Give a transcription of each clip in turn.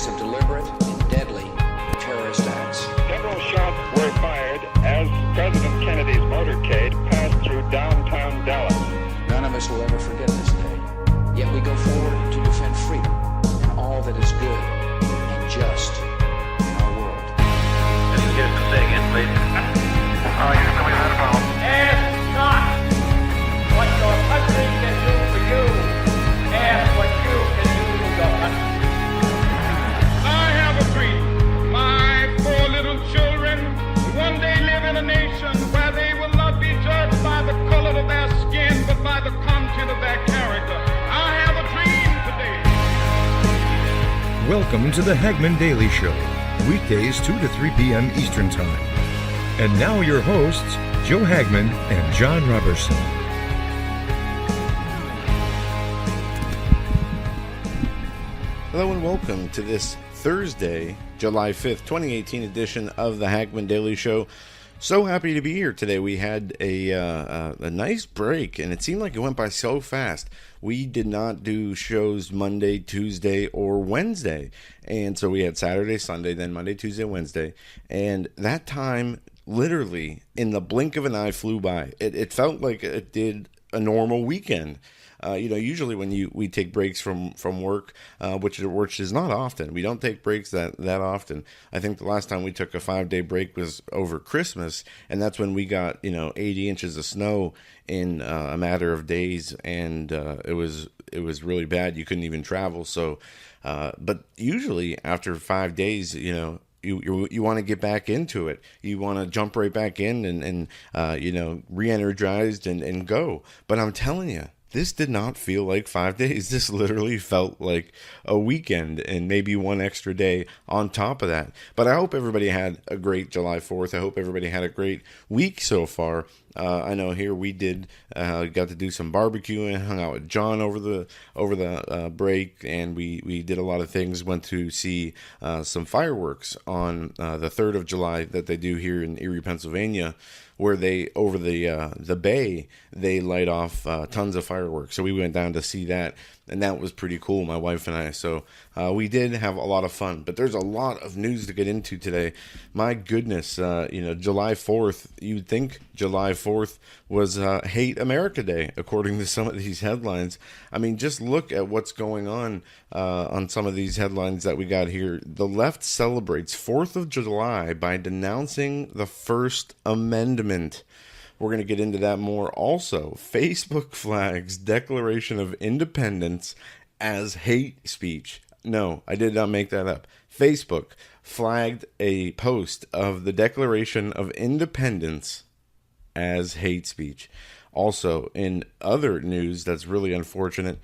series of deliberate and deadly terrorist acts. Several shots were fired as President Kennedy's motorcade passed through downtown Dallas. None of us will ever forget this day. Yet we go forward to defend freedom and all that is good and just in our world. Can you get to say again, please? You're coming out of problem. Ask not what your country can do for you. Ask what you can do for your country. I have a dream. My 4 little children one day live in a nation where they will not be judged by the color of their skin, but by the content of their character. I have a dream today. Welcome to the Hagmann Daily Show, weekdays 2 to 3 p.m. Eastern Time. And now your hosts, Joe Hagmann and Jon Robberson. Hello and welcome to this Thursday, July 5th, 2018 edition of the Hagmann Daily Show. So happy to be here today. We had a nice break, and it seemed like it went by so fast. We did not do shows Monday, Tuesday, or Wednesday. And so we had Saturday, Sunday, then Monday, Tuesday, Wednesday. And that time, literally, in the blink of an eye, flew by. It felt like it did a normal weekend. Usually when we take breaks from work, which is not often. We don't take breaks that often. I think the last time we took a 5-day break was over Christmas, and that's when we got 80 inches of snow in a matter of days, and it was really bad. You couldn't even travel. So, but usually after 5 days, you want to get back into it. You want to jump right back in and re-energized and go. But I'm telling you, this did not feel like 5 days. This literally felt like a weekend and maybe one extra day on top of that. But I hope everybody had a great July 4th. I hope everybody had a great week so far. I know here we did got to do some barbecuing, hung out with John over the break, and we did a lot of things. Went to see some fireworks on the 3rd of July that they do here in Erie, Pennsylvania, where they over the bay they light off tons of fireworks. So we went down to see that, and that was pretty cool, my wife and I. So we did have a lot of fun. But there's a lot of news to get into today. My goodness, July 4th, you'd think July 4th was Hate America Day, according to some of these headlines. I mean, just look at what's going on some of these headlines that we got here. The left celebrates 4th of July by denouncing the First Amendment. We're going to get into that more. Also, Facebook flags Declaration of Independence as hate speech. No, I did not make that up. Facebook flagged a post of the Declaration of Independence as hate speech. Also, in other news that's really unfortunate,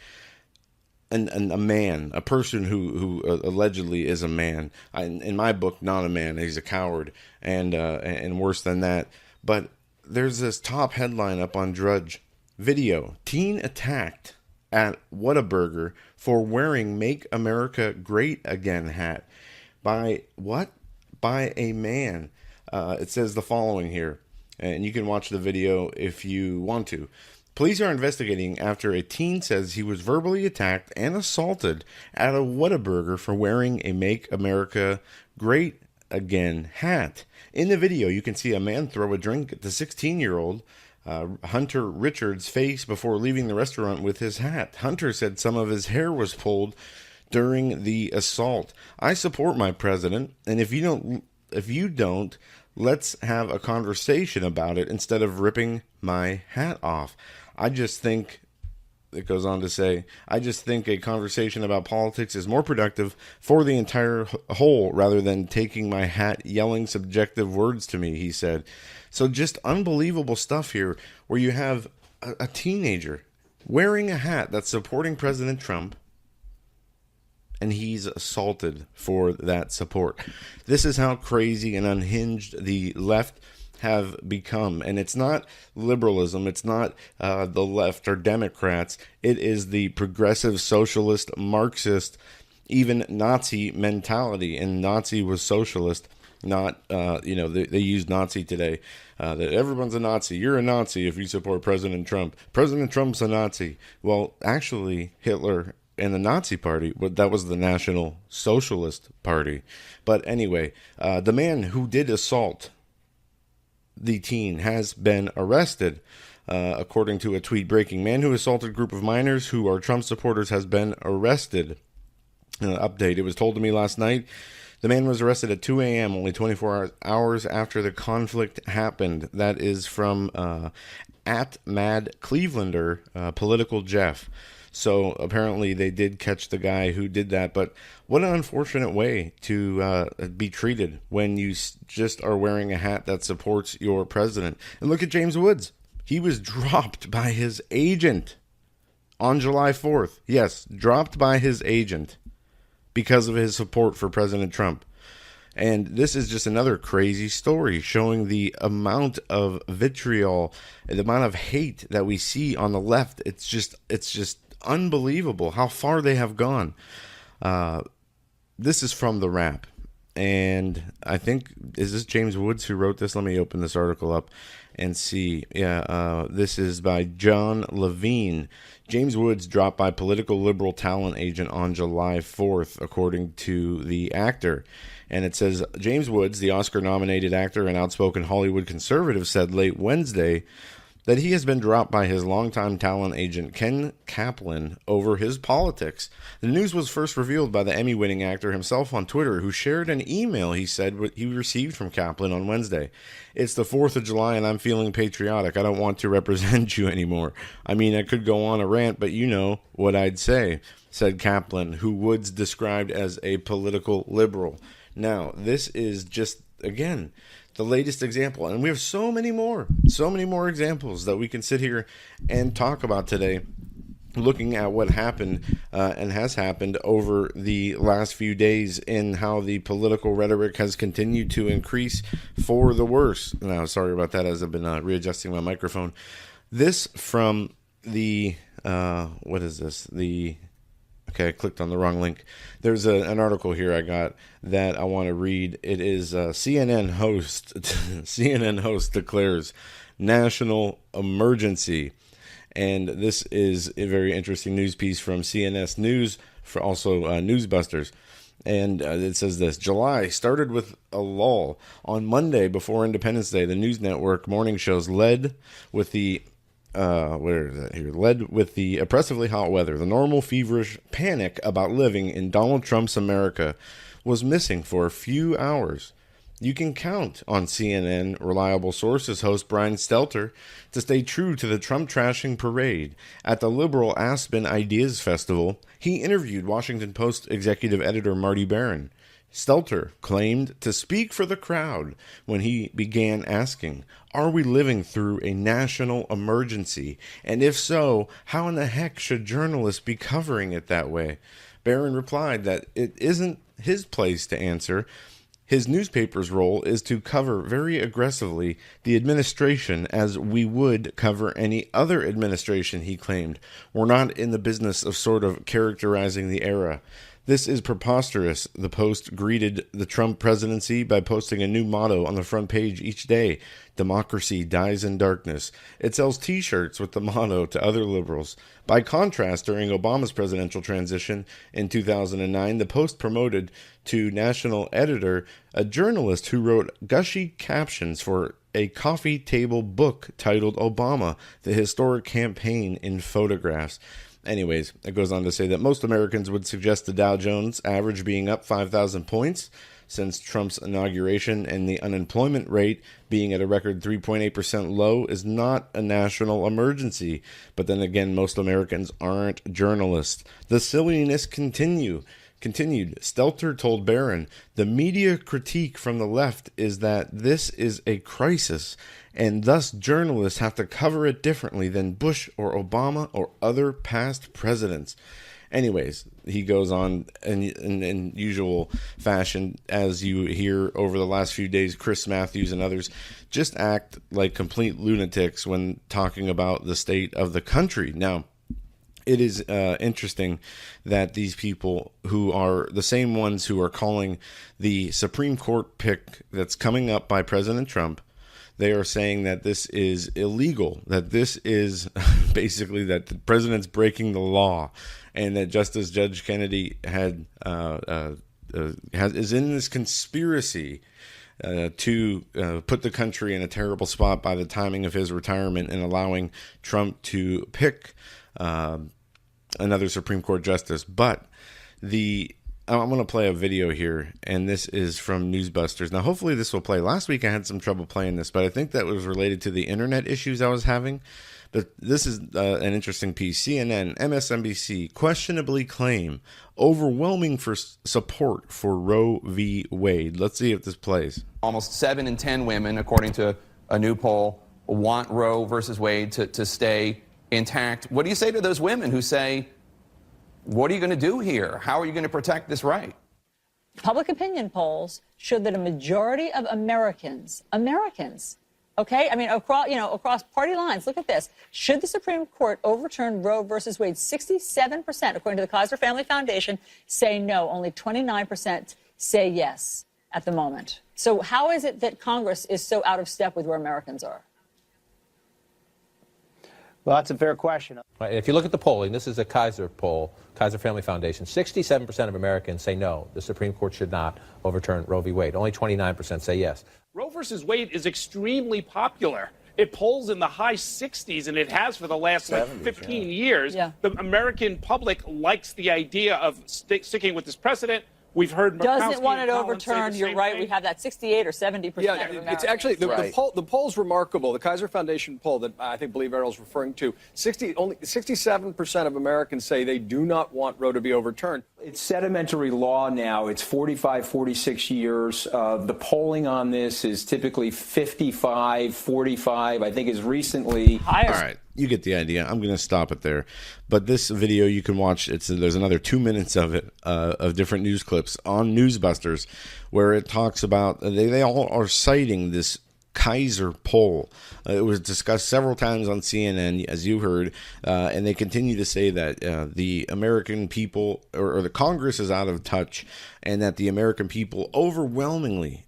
a person who allegedly is a man, in my book, not a man, he's a coward, and worse than that. But there's this top headline up on Drudge. Video, teen attacked at Whataburger for wearing Make America Great Again hat. By what? By a man. It says the following here, and you can watch the video if you want to. Police are investigating after a teen says he was verbally attacked and assaulted at a Whataburger for wearing a Make America Great Again hat. In the video, you can see a man throw a drink at the 16-year-old Hunter Richards' face before leaving the restaurant with his hat. Hunter said some of his hair was pulled during the assault. I support my president, and if you don't, let's have a conversation about it instead of ripping my hat off. I just think, it goes on to say, I just think a conversation about politics is more productive for the entire whole rather than taking my hat, yelling subjective words to me, he said. So just unbelievable stuff here where you have a teenager wearing a hat that's supporting President Trump, and he's assaulted for that support. This is how crazy and unhinged the left have become. And it's not liberalism, it's not the left or Democrats, it is the progressive, socialist, Marxist, even Nazi mentality. And Nazi was socialist, not, they use Nazi today, that everyone's a Nazi. You're a Nazi if you support President Trump. President Trump's a Nazi. Well, actually, Hitler and the Nazi Party, but that was the National Socialist Party. But anyway, the man who did assault the teen has been arrested. According to a tweet breaking, man who assaulted group of minors who are Trump supporters has been arrested. Update, it was told to me last night. The man was arrested at 2 a.m., only 24 hours after the conflict happened. That is from at Mad Clevelander, Political Jeff. So apparently they did catch the guy who did that. But what an unfortunate way to be treated when you just are wearing a hat that supports your president. And look at James Woods. He was dropped by his agent on July 4th. Yes, dropped by his agent because of his support for President Trump. And this is just another crazy story showing the amount of vitriol, the amount of hate that we see on the left. It's just unbelievable how far they have gone. This is from The Wrap. And I think, is this James Woods who wrote this? Let me open this article up and see. This is by John Levine. James Woods dropped by political liberal talent agent on July 4th, according to the actor. And it says, James Woods, the Oscar-nominated actor and outspoken Hollywood conservative, said late Wednesday that he has been dropped by his longtime talent agent Ken Kaplan over his politics. The news was first revealed by the Emmy-winning actor himself on Twitter, who shared an email he said he received from Kaplan on Wednesday. It's the 4th of July and I'm feeling patriotic. I don't want to represent you anymore. I mean, I could go on a rant, but you know what I'd say, said Kaplan, who Woods described as a political liberal. Now, this is just, again, the latest example, and we have so many more examples that we can sit here and talk about today, looking at what happened and has happened over the last few days and how the political rhetoric has continued to increase for the worse. Now, sorry about that as I've been readjusting my microphone. This from the, what is this? Okay, I clicked on the wrong link. There's an article here I got that I want to read. It is CNN host declares national emergency. And this is a very interesting news piece from CNS News, for also Newsbusters. And it says this: July started with a lull. On Monday, before Independence Day, the news network morning shows led with the led with the oppressively hot weather. The normal feverish panic about living in Donald Trump's America was missing for a few hours. You can count on CNN reliable sources host Brian Stelter to stay true to the Trump trashing parade. At the liberal Aspen Ideas Festival, he interviewed Washington Post executive editor Marty Baron. Stelter claimed to speak for the crowd when he began asking, "Are we living through a national emergency? And if so, how in the heck should journalists be covering it that way?" Barron replied that it isn't his place to answer. His newspaper's role is to cover very aggressively the administration as we would cover any other administration, he claimed. We're not in the business of sort of characterizing the era. This is preposterous. The Post greeted the Trump presidency by posting a new motto on the front page each day: "Democracy dies in darkness." It sells t-shirts with the motto to other liberals. By contrast, during Obama's presidential transition in 2009, the Post promoted to national editor a journalist who wrote gushy captions for a coffee table book titled Obama, the Historic Campaign in Photographs. Anyways, it goes on to say that most Americans would suggest the Dow Jones average being up 5,000 points since Trump's inauguration, and the unemployment rate being at a record 3.8% low is not a national emergency. But then again, most Americans aren't journalists. The silliness continued. Stelter told Barron, "The media critique from the left is that this is a crisis, and thus journalists have to cover it differently than Bush or Obama or other past presidents." Anyways, he goes on in usual fashion, as you hear over the last few days, Chris Matthews and others just act like complete lunatics when talking about the state of the country. Now, it is interesting that these people, who are the same ones who are calling the Supreme Court pick that's coming up by President Trump, they are saying that this is illegal, that this is basically that the president's breaking the law. and that Justice Judge Kennedy is in this conspiracy to put the country in a terrible spot by the timing of his retirement and allowing Trump to pick another Supreme Court justice. But I'm going to play a video here, and this is from Newsbusters. Now, hopefully this will play. Last week I had some trouble playing this, but I think that was related to the internet issues I was having. But this is an interesting piece. CNN, MSNBC questionably claim overwhelming support for Roe v. Wade. Let's see if this plays. Almost 7 in 10 women, according to a new poll, want Roe versus Wade to stay intact. What do you say to those women who say, what are you going to do here? How are you going to protect this right? Public opinion polls show that a majority of Americans, okay, I mean, across party lines, look at this. Should the Supreme Court overturn Roe versus Wade, 67%, according to the Kaiser Family Foundation, say no. Only 29% say yes at the moment. So how is it that Congress is so out of step with where Americans are? Well, that's a fair question. If you look at the polling, this is a Kaiser poll, Kaiser Family Foundation. 67% of Americans say no, the Supreme Court should not overturn Roe v. Wade. Only 29% say yes. Roe versus Wade is extremely popular. It polls in the high 60s, and it has for the last 15 years. Yeah. The American public likes the idea of sticking with this precedent. We've heard doesn't want it overturned. You're right. Thing. We have that 68 or 70%. Yeah, it's actually the poll's remarkable. The Kaiser Foundation poll that I believe Errol's referring to. Only 67% of Americans say they do not want Roe to be overturned. It's sedimentary law now. It's 45, 46 years. The polling on this is typically 55, 45. I think as recently. All right. You get the idea. I'm going to stop it there. But this video you can watch. There's another 2 minutes of it, of different news clips on Newsbusters, where it talks about they all are citing this Kaiser poll. It was discussed several times on CNN, as you heard, and they continue to say that the American people or the Congress is out of touch, and that the American people overwhelmingly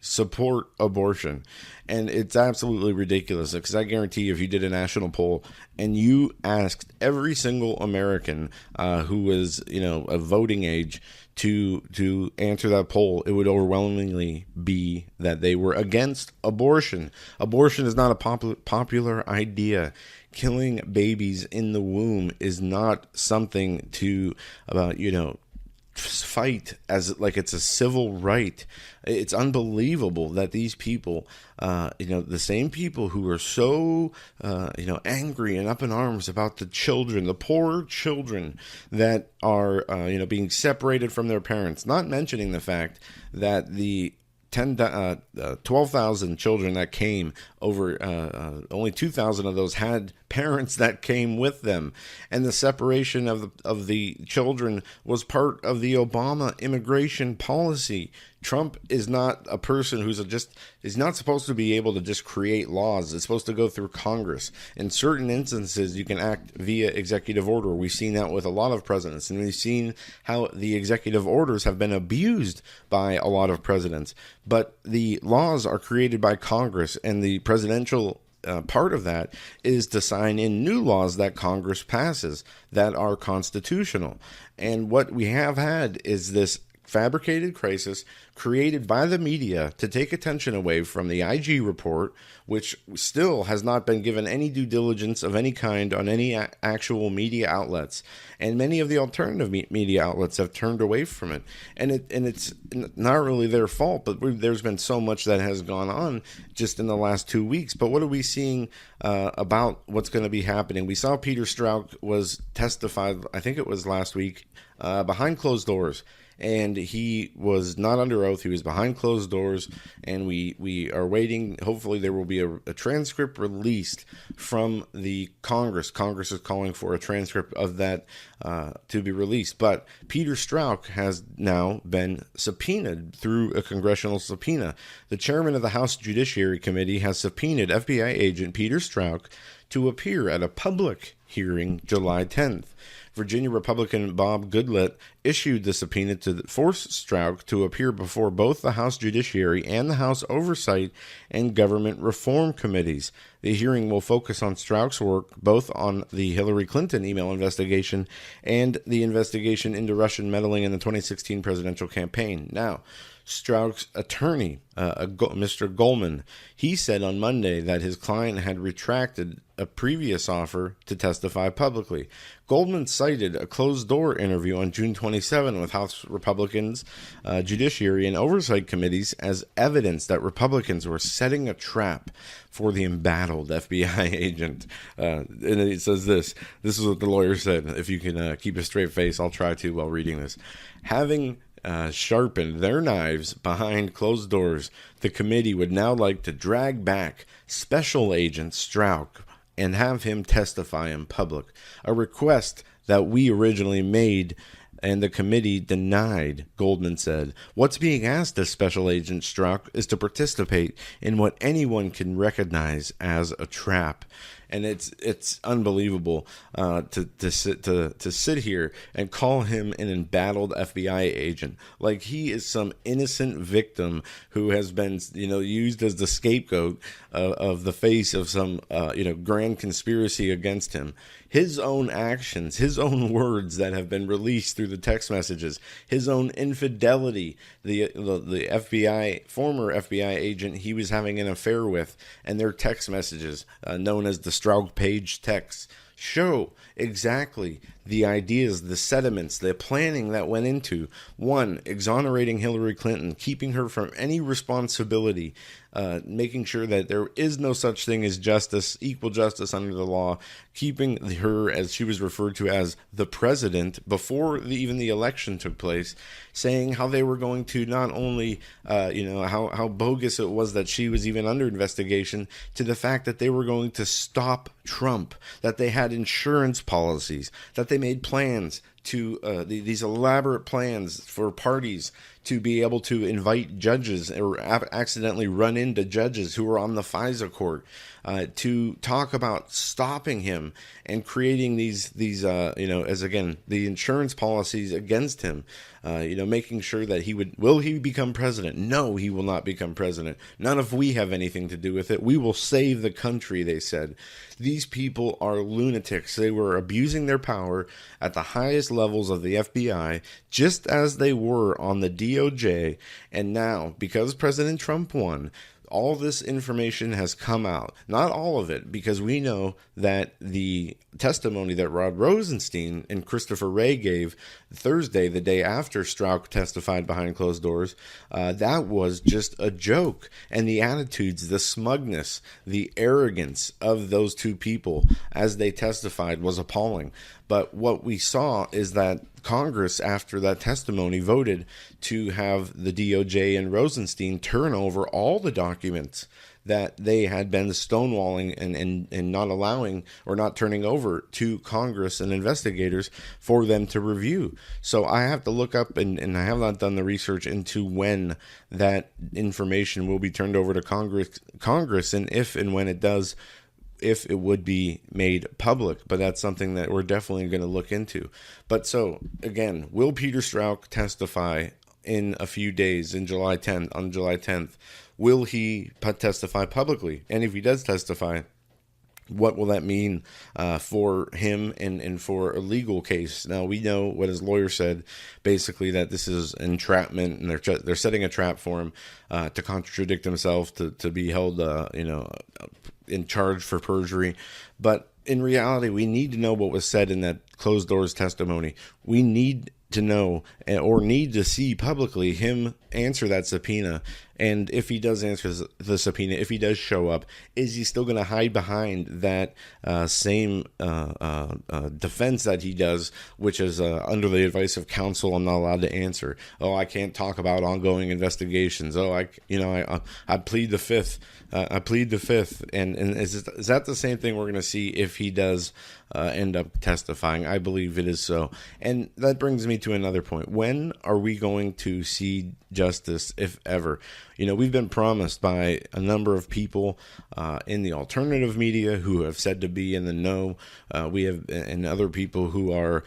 support abortion. And it's absolutely ridiculous, because I guarantee you, if you did a national poll and you asked every single American who was, of voting age to answer that poll, it would overwhelmingly be that they were against abortion. Abortion is not a popular idea. Killing babies in the womb is not something to fight as like it's a civil right. It's unbelievable that these people, the same people who are so, angry and up in arms about the children, the poor children that are, being separated from their parents, not mentioning the fact that the 12,000 children that came over, only 2,000 of those had parents that came with them, and the separation of the children was part of the Obama immigration policy. Trump is not a person who's is not supposed to be able to just create laws. It's supposed to go through Congress. In certain instances, you can act via executive order. We've seen that with a lot of presidents, and we've seen how the executive orders have been abused by a lot of presidents. But the laws are created by Congress, and the presidential part of that is to sign in new laws that Congress passes that are constitutional. And what we have had is this fabricated crisis created by the media to take attention away from the IG report, which still has not been given any due diligence of any kind on any actual media outlets. And many of the alternative media outlets have turned away from it. And it's not really their fault, but there's been so much that has gone on just in the last 2 weeks. But what are we seeing about what's going to be happening? We saw Peter Strzok was testified, I think it was last week, behind closed doors. And he was not under oath. He was behind closed doors, and we are waiting. Hopefully there will be a transcript released from the Congress. Congress is calling for a transcript of that to be released. But Peter Strzok has now been subpoenaed through a congressional subpoena. The chairman of the House Judiciary Committee has subpoenaed FBI agent Peter Strzok to appear at a public hearing July 10th. Virginia Republican Bob Goodlatte issued the subpoena to force Strzok to appear before both the House Judiciary and the House Oversight and Government Reform Committees. The hearing will focus on Strzok's work both on the Hillary Clinton email investigation and the investigation into Russian meddling in the 2016 presidential campaign. Now, Strzok's attorney, Mr. Goldman, he said on Monday that his client had retracted a previous offer to testify publicly. Goldman cited a closed-door interview on June 27 with House Republicans, Judiciary, and Oversight Committees as evidence that Republicans were setting a trap for the embattled FBI agent. And it says this is what the lawyer said. If you can keep a straight face, I'll try to while reading this. Having sharpened their knives behind closed doors, the committee would now like to drag back Special Agent Strzok and have him testify in public, a request that we originally made and the committee denied, Goldman said. What's being asked of Special Agent Strzok is to participate in what anyone can recognize as a trap. And it's unbelievable to sit here and call him an embattled FBI agent, like he is some innocent victim who has been used as the scapegoat of the face of some grand conspiracy against him. His own actions, his own words that have been released through the text messages, his own infidelity, the FBI former FBI agent he was having an affair with, and their text messages known as the Strzok page texts show exactly the ideas, the sediments, the planning that went into, one, exonerating Hillary Clinton, keeping her from any responsibility, making sure that there is no such thing as justice, equal justice under the law, keeping her, as she was referred to as the president, before even the election took place, saying how they were going to not only, how bogus it was that she was even under investigation, to the fact that they were going to stop Trump, that they had insurance policies, that they made plans to these elaborate plans for parties to be able to invite judges or accidentally run into judges who were on the FISA court to talk about stopping him and creating these as again the insurance policies against him, making sure that will he become president? No, he will not become president. None of we have anything to do with it. We will save the country, they said. These people are lunatics. They were abusing their power at the highest levels of the FBI, just as they were on the DOJ. And now, because President Trump won, all this information has come out. Not all of it, because we know that the testimony that Rod Rosenstein and Christopher Wray gave Thursday, the day after Strzok testified behind closed doors, that was just a joke. And the attitudes, the smugness, the arrogance of those two people as they testified was appalling. But what we saw is that Congress, after that testimony, voted to have the DOJ and Rosenstein turn over all the documents that they had been stonewalling and not allowing or not turning over to Congress and investigators for them to review. So I have to look up, and I have not done the research into when that information will be turned over to Congress and if and when it does, if it would be made public. But that's something that we're definitely going to look into. But so, again, will Peter Strzok testify in a few days on July 10th? Will he testify publicly? And if he does testify, what will that mean for him and for a legal case? Now, we know what his lawyer said, basically that this is entrapment, and they're setting a trap for him to contradict himself, to be held in charge for perjury. But in reality, we need to know what was said in that closed doors testimony. We need to know or need to see publicly him answer that subpoena. And if he does answer the subpoena, if he does show up, is he still going to hide behind that same defense that he does, which is under the advice of counsel, I'm not allowed to answer. Oh, I can't talk about ongoing investigations. Oh, I plead the fifth. I plead the fifth. And is that the same thing we're going to see if he does end up testifying? I believe it is so. And that brings me to another point. When are we going to see justice, if ever? We've been promised by a number of people in the alternative media who have said to be in the know. We have, and other people who are,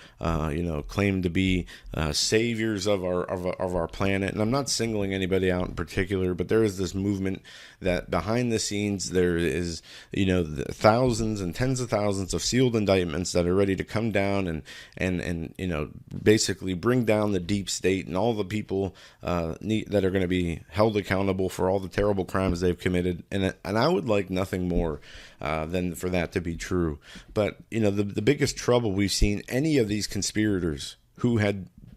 claim to be saviors of our planet. And I'm not singling anybody out in particular, but there is this movement that behind the scenes there is, thousands and tens of thousands of sealed indictments that are ready to come down and basically bring down the deep state and all the people that are going to be held accountable for all the terrible crimes they've committed. And I would like nothing more than for that to be true. But, the biggest trouble we've seen any of these conspirators who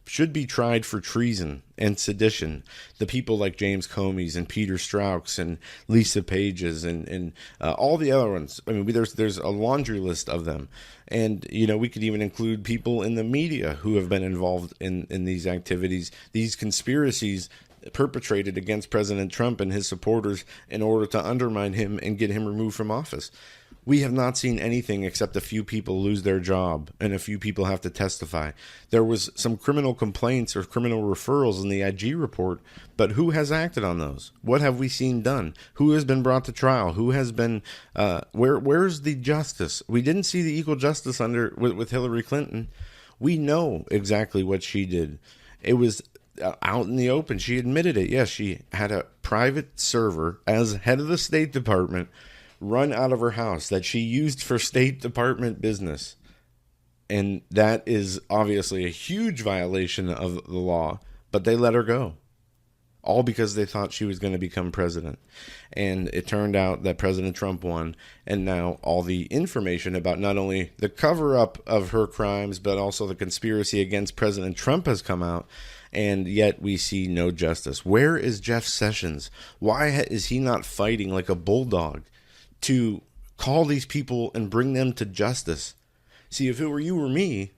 should be tried for treason and sedition, the people like James Comey's and Peter Strauch's and Lisa Page's and all the other ones. I mean, there's a laundry list of them. And, we could even include people in the media who have been involved in these activities, these conspiracies perpetrated against President Trump and his supporters in order to undermine him and get him removed from office. We have not seen anything except a few people lose their job and a few people have to testify. There was some criminal complaints or criminal referrals in the IG report, but who has acted on those? What have we seen done? Who has been brought to trial? Who has been, where's the justice? We didn't see the equal justice with Hillary Clinton. We know exactly what she did. It was out in the open. She admitted it. Yes, she had a private server as head of the State Department run out of her house that she used for State Department business. And that is obviously a huge violation of the law, but they let her go. All because they thought she was going to become president. And it turned out that President Trump won, and now all the information about not only the cover-up of her crimes, but also the conspiracy against President Trump has come out, and yet we see no justice. Where is Jeff Sessions? Why is he not fighting like a bulldog to call these people and bring them to justice? See, if it were you or me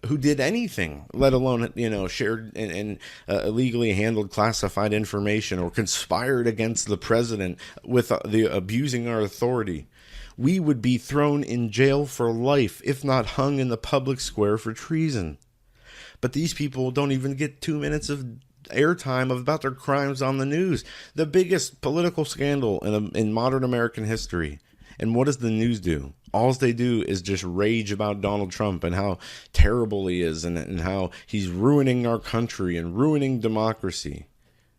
who did anything, let alone, shared and illegally handled classified information or conspired against the president with the abusing our authority, we would be thrown in jail for life, if not hung in the public square for treason. But these people don't even get 2 minutes of airtime about their crimes on the news. The biggest political scandal in modern American history. And what does the news do? All they do is just rage about Donald Trump and how terrible he is and how he's ruining our country and ruining democracy.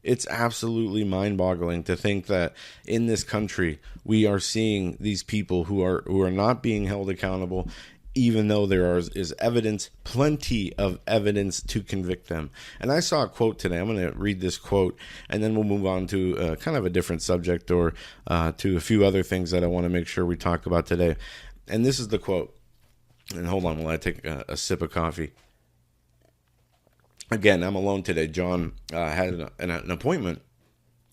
It's absolutely mind-boggling to think that in this country we are seeing these people who are not being held accountable, even though there is evidence, plenty of evidence to convict them. And I saw a quote today. I'm going to read this quote, and then we'll move on to kind of a different subject or to a few other things that I want to make sure we talk about today. And this is the quote. And hold on while I take a sip of coffee. Again, I'm alone today. John had an appointment,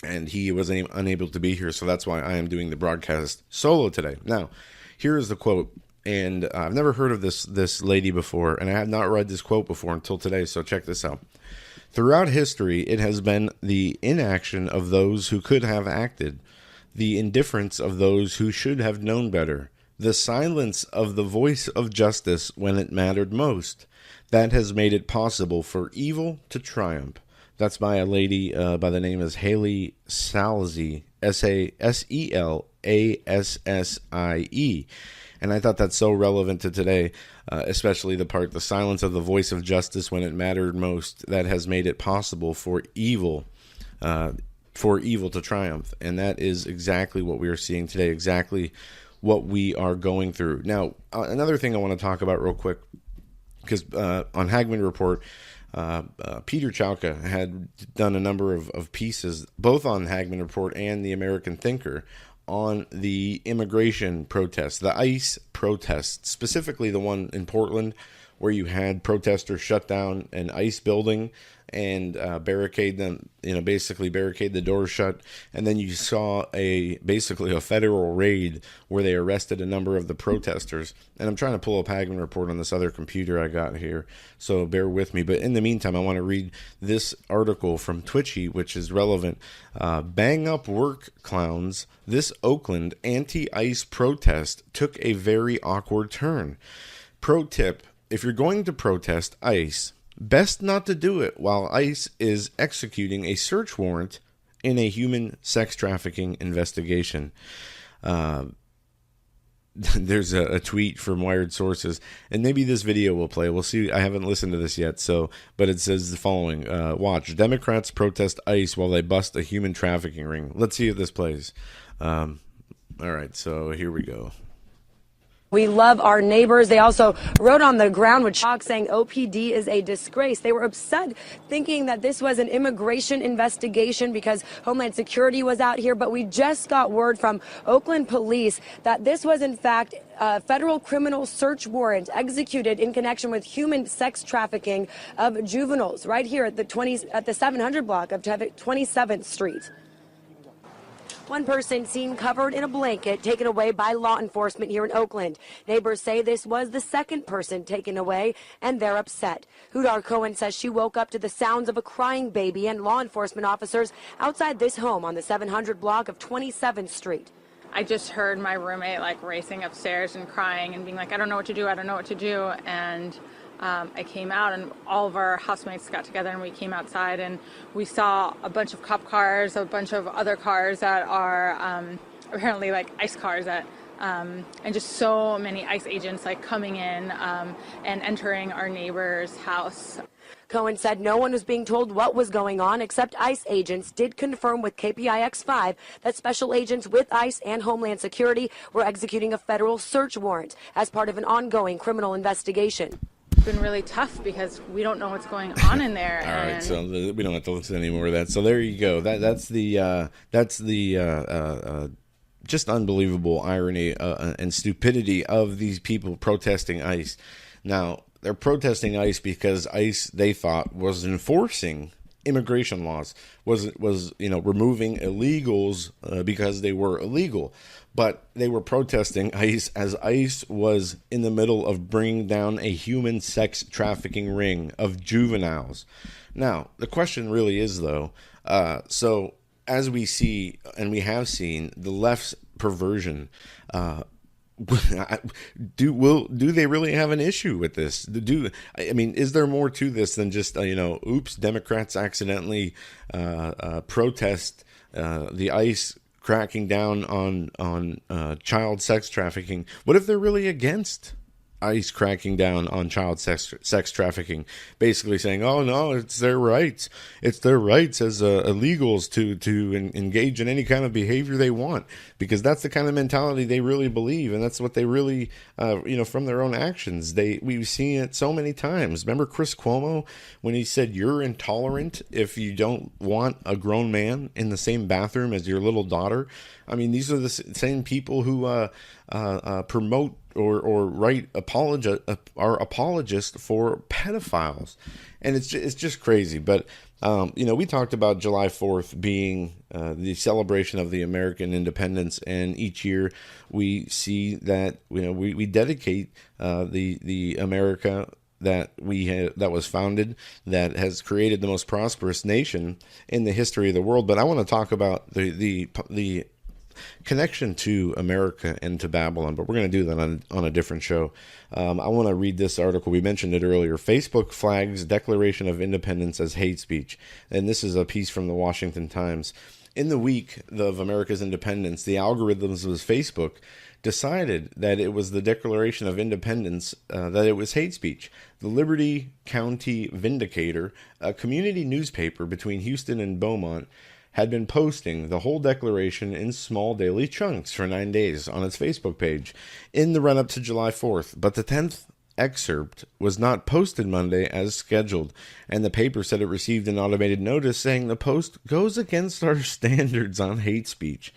and he was unable to be here, so that's why I am doing the broadcast solo today. Now, here is the quote. And I've never heard of this lady before, and I have not read this quote before until today, so check this out. Throughout history, it has been the inaction of those who could have acted, the indifference of those who should have known better, the silence of the voice of justice when it mattered most, that has made it possible for evil to triumph. That's by a lady by the name of Haley Salzie, Salsie. And I thought that's so relevant to today, especially the part, the silence of the voice of justice when it mattered most, that has made it possible for evil to triumph. And that is exactly what we are seeing today, exactly what we are going through. Now, another thing I want to talk about real quick, because on Hagmann Report, Peter Chauka had done a number of pieces, both on Hagmann Report and the American Thinker, on the immigration protests, the ICE protests, specifically the one in Portland where you had protesters shut down an ICE building and barricade the doors shut. And then you saw basically a federal raid where they arrested a number of the protesters. And I'm trying to pull up Hagmann Report on this other computer I got here, so bear with me. But in the meantime, I want to read this article from Twitchy, which is relevant. Bang up work, clowns. This Oakland anti-ICE protest took a very awkward turn. Pro tip: if you're going to protest ICE, best not to do it while ICE is executing a search warrant in a human sex trafficking investigation. There's a tweet from Wired Sources, and maybe this video will play. We'll see. I haven't listened to this yet, but it says the following. Watch. Democrats protest ICE while they bust a human trafficking ring. Let's see if this plays. All right, so here we go. We love our neighbors. They also wrote on the ground with chalk saying OPD is a disgrace. They were upset thinking that this was an immigration investigation because Homeland Security was out here. But we just got word from Oakland police that this was in fact a federal criminal search warrant executed in connection with human sex trafficking of juveniles right here at the 700 block of 27th Street. One person seen covered in a blanket taken away by law enforcement here in Oakland. Neighbors say this was the second person taken away, and they're upset. Hudar Cohen says she woke up to the sounds of a crying baby and law enforcement officers outside this home on the 700 block of 27th Street. I just heard my roommate like racing upstairs and crying and being like, I don't know what to do, I don't know what to do. And I came out and all of our housemates got together and we came outside and we saw a bunch of cop cars, a bunch of other cars that are apparently like ICE cars that and just so many ICE agents like coming in and entering our neighbor's house. Cohen said no one was being told what was going on except ICE agents did confirm with KPIX5 that special agents with ICE and Homeland Security were executing a federal search warrant as part of an ongoing criminal investigation. It's been really tough because we don't know what's going on in there. All right, so we don't have to listen to any more of that. So there you go. That's the just unbelievable irony and stupidity of these people protesting ICE. Now, they're protesting ICE because ICE, they thought, was enforcing immigration laws, was removing illegals because they were illegal. But they were protesting ICE as ICE was in the middle of bringing down a human sex trafficking ring of juveniles. Now, the question really is, though, so as we see, and we have seen, the left's perversion, do they really have an issue with this? Is there more to this than just oops, Democrats accidentally protest the ICE cracking down on child sex trafficking? What if they're really against ICE cracking down on child sex trafficking, basically saying, oh no, it's their rights as illegals to engage in any kind of behavior they want, because that's the kind of mentality they really believe, and that's what they really from their own actions, we've seen it so many times. Remember Chris Cuomo when he said you're intolerant if you don't want a grown man in the same bathroom as your little daughter? I mean, these are the same people who promote or are apologists for pedophiles, and it's just crazy. But we talked about July 4th being the celebration of the American independence, and each year we see that we dedicate the America that that was founded, that has created the most prosperous nation in the history of the world. But I want to talk about the connection to America and to Babylon, but we're going to do that on a different show. I want to read this article. We mentioned it earlier. Facebook flags Declaration of Independence as hate speech. And this is a piece from the Washington Times. In the week of America's independence, the algorithms of Facebook decided that it was the Declaration of Independence, that it was hate speech. The Liberty County Vindicator, a community newspaper between Houston and Beaumont, had been posting the whole declaration in small daily chunks for 9 days on its Facebook page in the run-up to July 4th. But the 10th excerpt was not posted Monday as scheduled, and the paper said it received an automated notice saying the post goes against our standards on hate speech.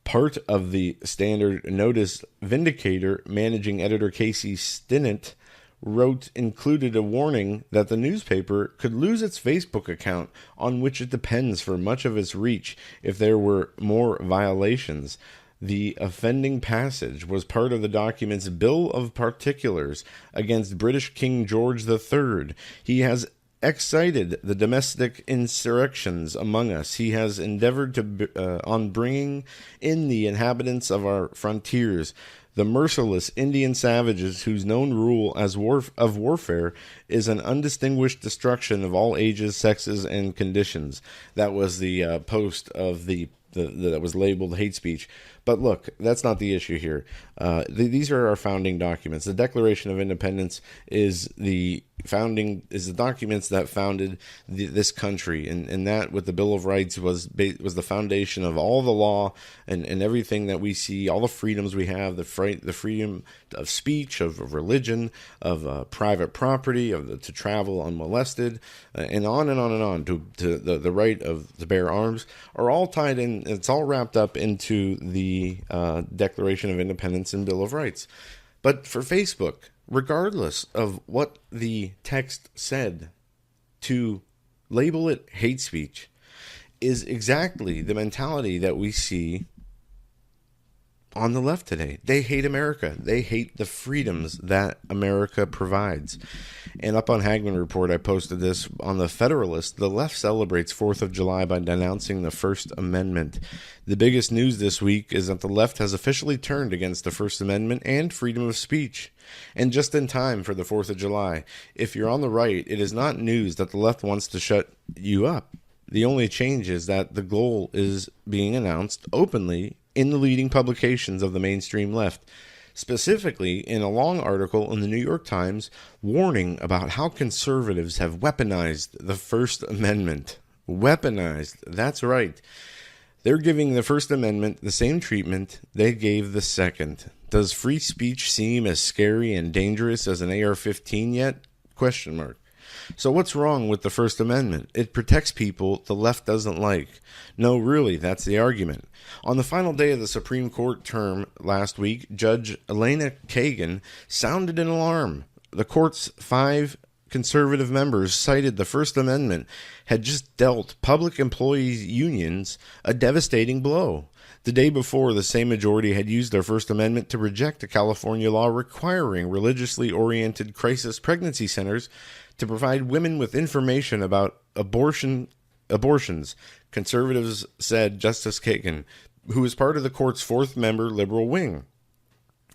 Part of the standard notice Vindicator managing editor Casey Stinnett wrote included a warning that the newspaper could lose its Facebook account, on which it depends for much of its reach, if there were more violations. The offending passage was part of the document's Bill of Particulars against British King George III. He has excited the domestic insurrections among us. He has endeavored on bringing in the inhabitants of our frontiers. The merciless Indian savages whose known rule of warfare is an undistinguished destruction of all ages, sexes, and conditions. That was the post of that was labeled hate speech. But look, that's not the issue here. These are our founding documents. The Declaration of Independence is the documents that founded this country, and that with the Bill of Rights was the foundation of all the law and everything that we see, all the freedoms we have, the freedom of speech, of religion, of private property, to travel unmolested, and on and on and on, to the right to bear arms, are all tied in. It's all wrapped up into the Declaration of Independence and Bill of Rights. But for Facebook, regardless of what the text said, to label it hate speech is exactly the mentality that we see on the left today. They hate America. They hate the freedoms that America provides. And up on Hagmann Report, I posted this on the Federalist. The left celebrates 4th of July by denouncing the First Amendment. The biggest news this week is that the left has officially turned against the First Amendment and freedom of speech. And just in time for the 4th of July. If you're on the right, it is not news that the left wants to shut you up. The only change is that the goal is being announced openly in the leading publications of the mainstream left, specifically in a long article in the New York Times warning about how conservatives have weaponized the First Amendment. Weaponized, that's right. They're giving the First Amendment the same treatment they gave the Second. Does free speech seem as scary and dangerous as an AR-15 yet? ? So what's wrong with the First Amendment? It protects people the left doesn't like. No, really, that's the argument. On the final day of the Supreme Court term last week, Judge Elena Kagan sounded an alarm. The court's 5 conservative members cited the First Amendment had just dealt public employees' unions a devastating blow. The day before, the same majority had used their First Amendment to reject a California law requiring religiously oriented crisis pregnancy centers to provide women with information about abortions. Conservatives said Justice Kagan, who is part of the court's 4th member liberal wing,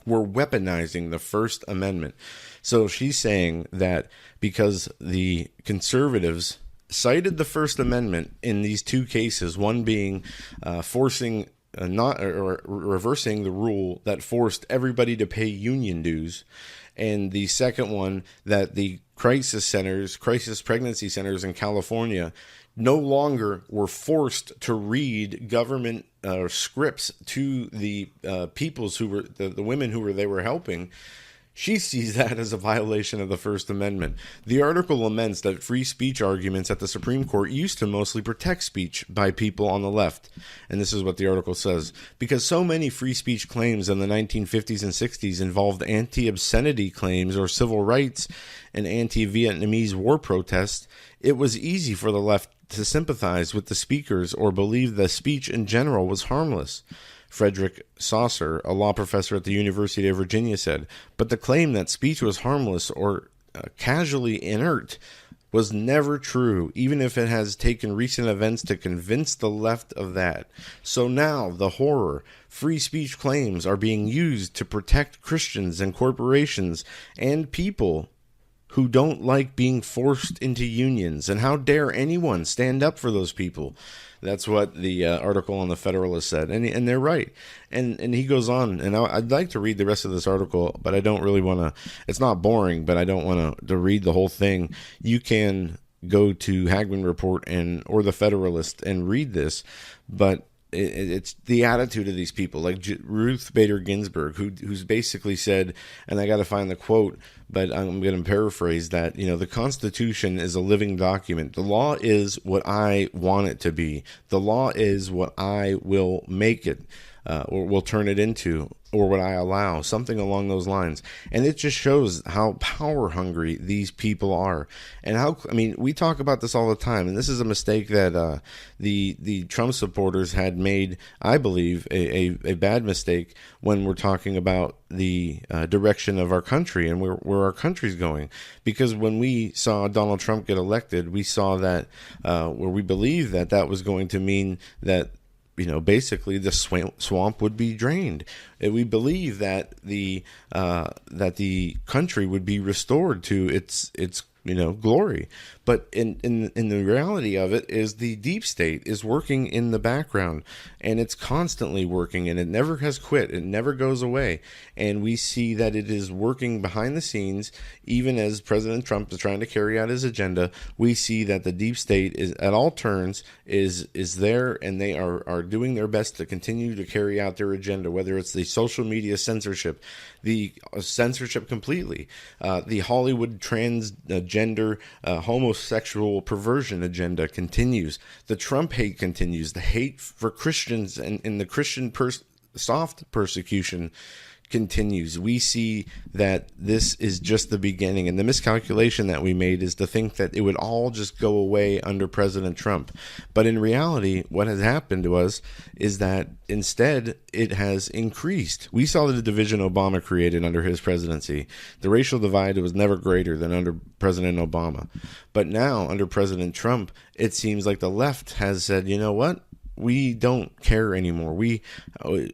were weaponizing the First Amendment. So she's saying that because the conservatives cited the First Amendment in these 2 cases, one being reversing the rule that forced everybody to pay union dues, and the second one that the crisis pregnancy centers in California no longer were forced to read government scripts to the peoples who were the women who they were helping. She sees that as a violation of the First Amendment. The article laments that free speech arguments at the Supreme Court used to mostly protect speech by people on the left. And this is what the article says. Because so many free speech claims in the 1950s and 60s involved anti-obscenity claims or civil rights and anti-Vietnamese war protests, it was easy for the left to sympathize with the speakers or believe the speech in general was harmless. Frederick Saucer, a law professor at the University of Virginia, said, but the claim that speech was harmless or casually inert was never true, even if it has taken recent events to convince the left of that. So now, the horror, free speech claims are being used to protect Christians and corporations and people who don't like being forced into unions. And how dare anyone stand up for those people? That's what the article on the Federalist said, and they're right. And he goes on, and I'd like to read the rest of this article, but I don't really want to. It's not boring, but I don't want to read the whole thing. You can go to Hagmann Report or the Federalist and read this, but it's the attitude of these people, like Ruth Bader Ginsburg, who's basically said, and I got to find the quote, but I'm going to paraphrase that, the Constitution is a living document. The law is what I want it to be. The law is what I will make it, or will turn it into, or what I allow, something along those lines. And it just shows how power hungry these people are. And we talk about this all the time, and this is a mistake that the Trump supporters had made, I believe, a bad mistake when we're talking about the direction of our country and where our country's going. Because when we saw Donald Trump get elected, we saw that, where we believed that was going to mean that basically the swamp would be drained. And we believe that the country would be restored to its glory. But in the reality of it is the deep state is working in the background, and it's constantly working, and it never has quit. It never goes away. And we see that it is working behind the scenes, even as President Trump is trying to carry out his agenda. We see that the deep state is at all turns is there, and they are doing their best to continue to carry out their agenda, whether it's the social media censorship, the censorship completely, the Hollywood transgender homosexual perversion agenda continues. The Trump hate continues. The hate for Christians and the Christian soft persecution continues. We see that this is just the beginning, and the miscalculation that we made is to think that it would all just go away under President Trump. But in reality, what has happened to us is that instead it has increased. We saw the division Obama created under his presidency. The racial divide was never greater than under President Obama. But now, under President Trump, it seems like the left has said, you know what? We don't care anymore.